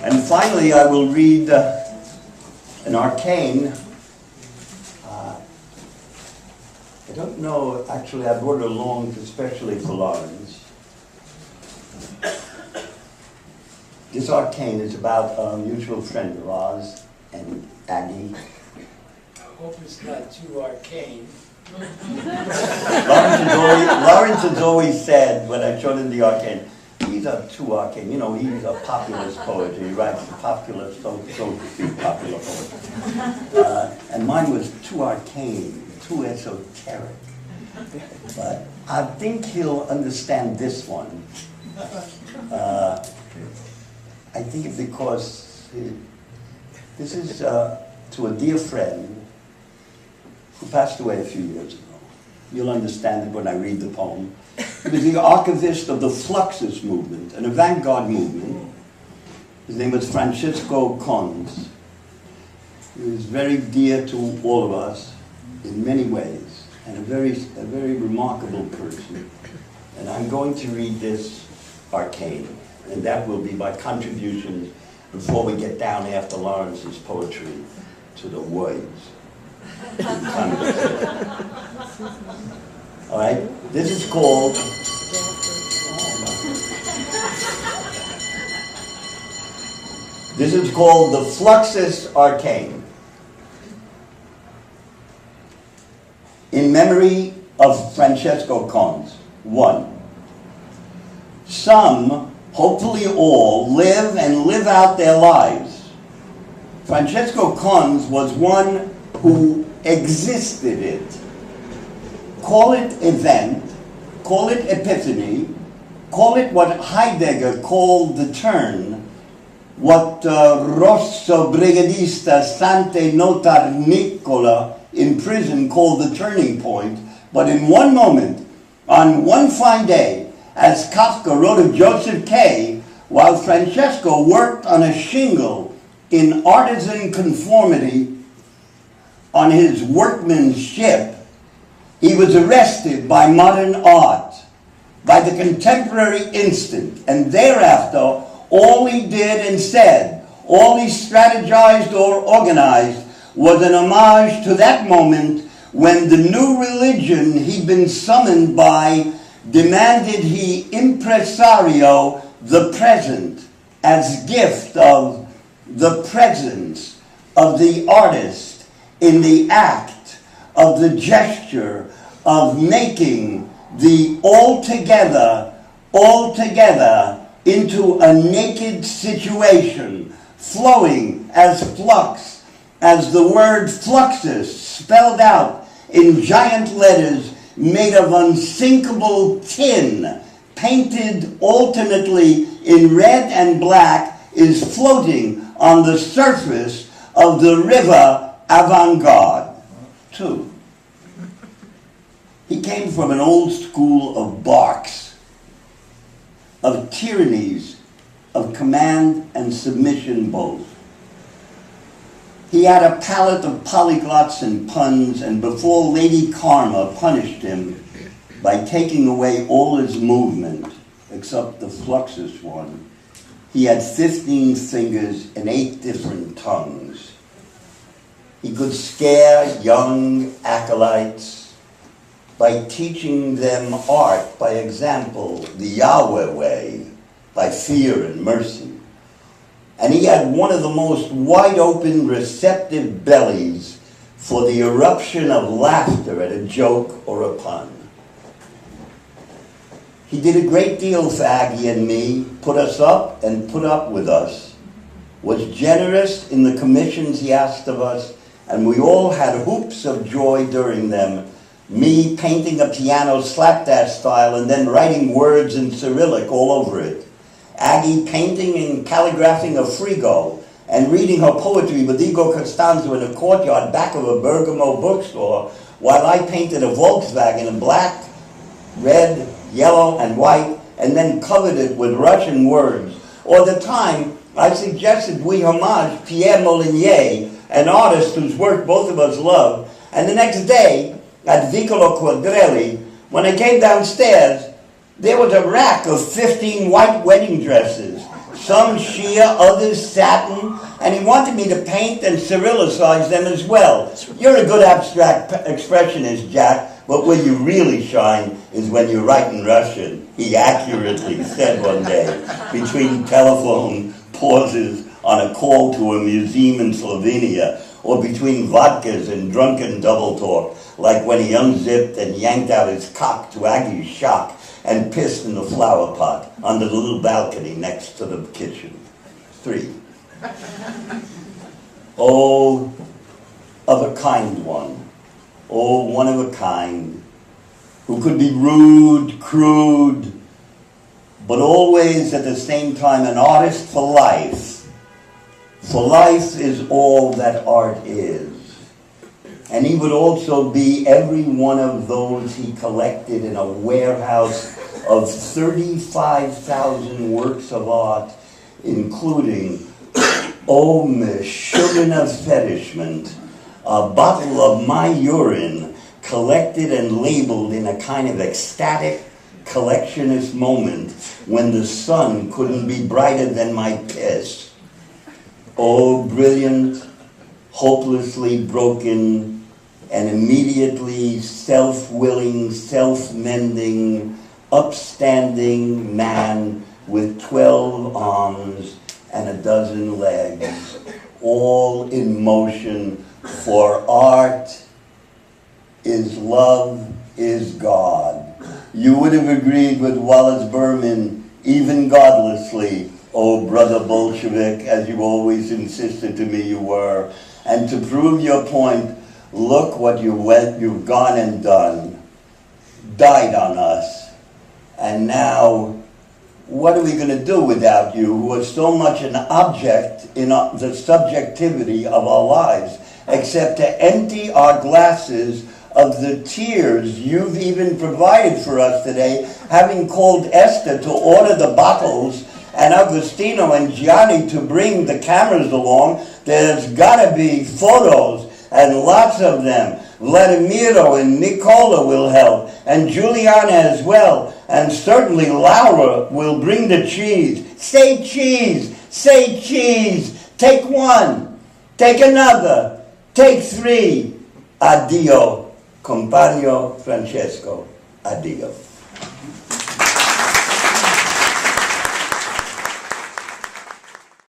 And finally, I will read an Arcane. I don't know, actually, I brought it along especially for Lawrence. This Arcane is about a mutual friend of ours and Aggie. I hope it's not too arcane. Lawrence has always said, when I showed him the Arcane, these are too arcane. You know, he's a populist poet. He writes popular, so to speak, popular poetry. And mine was too arcane, too esoteric. But I think he'll understand this one. I think it's because this is to a dear friend who passed away a few years ago. You'll understand it when I read the poem. He was the archivist of the Fluxus movement, an avant-garde movement. His name was Francesco Cons. He was very dear to all of us in many ways, and a very remarkable person. And I'm going to read this Arcane, and that will be my contribution before we get down after Lawrence's poetry to the words. All right, this is called the Fluxus Arcane. In memory of Francesco Cons. 1. Some, hopefully all, live and live out their lives. Francesco Cons was one who existed it. Call it event, call it epiphany, call it what Heidegger called the turn, what Rosso Brigadista Sante Notar Nicola in prison called the turning point. But in one moment, on one fine day, as Kafka wrote of Joseph K., while Francesco worked on a shingle in artisan conformity on his workman's ship, he was arrested by modern art, by the contemporary instant, and thereafter all he did and said, all he strategized or organized was an homage to that moment when the new religion he'd been summoned by demanded he impresario the present as gift of the presence of the artist in the act of the gesture of making the altogether into a naked situation, flowing as flux, as the word Fluxus spelled out in giant letters made of unsinkable tin, painted alternately in red and black, is floating on the surface of the river avant-garde. 2. He came from an old school of barks, of tyrannies, of command and submission both. He had a palette of polyglots and puns, and before Lady Karma punished him by taking away all his movement, except the Fluxus one, he had 15 fingers and 8 different tongues. He could scare young acolytes by teaching them art, by example, the Yahweh way, by fear and mercy. And he had one of the most wide-open, receptive bellies for the eruption of laughter at a joke or a pun. He did a great deal for Aggie and me, put us up and put up with us, was generous in the commissions he asked of us, and we all had whoops of joy during them. Me painting a piano slapdash style and then writing words in Cyrillic all over it. Aggie painting and calligraphing a frigo and reading her poetry with Igor Costanzo in a courtyard back of a Bergamo bookstore, while I painted a Volkswagen in black, red, yellow, and white, and then covered it with Russian words. Or the time I suggested we homage Pierre Molinier, an artist whose work both of us love, and the next day at Vicolo Quadrelli, when I came downstairs, there was a rack of 15 white wedding dresses some sheer, others satin, and he wanted me to paint and cyrillicize them as well. You're a good abstract expressionist, Jack, but where you really shine is when you write in Russian, he accurately said one day, between telephone pauses on a call to a museum in Slovenia, or between vodkas and drunken double talk, like when he unzipped and yanked out his cock to Aggie's shock and pissed in the flower pot under the little balcony next to the kitchen. 3. Oh, of a kind one. Oh, one of a kind, who could be rude, crude, but always at the same time an artist for life. For life is all that art is. And he would also be every one of those he collected in a warehouse of 35,000 works of art, including, oh, Meshuggah Fetishment, a bottle of my urine collected and labeled in a kind of ecstatic collectionist moment when the sun couldn't be brighter than my piss. Oh, brilliant, hopelessly broken, and immediately self-willing, self-mending, upstanding man with 12 arms and a dozen legs, all in motion, for art is love, is God. You would have agreed with Wallace Berman, even godlessly, oh brother Bolshevik, as you always insisted to me you were. And to prove your point, look what you've gone and done. Died on us. And now, what are we going to do without you, who are so much an object in the subjectivity of our lives, except to empty our glasses of the tears you've even provided for us today, having called Esther to order the bottles and Agostino and Gianni to bring the cameras along. There's got to be photos, and lots of them. Vladimiro and Nicola will help, and Juliana as well, and certainly Laura will bring the cheese. Say cheese, say cheese. Take one, take another, take 3. Addio, compagno Francesco. Addio.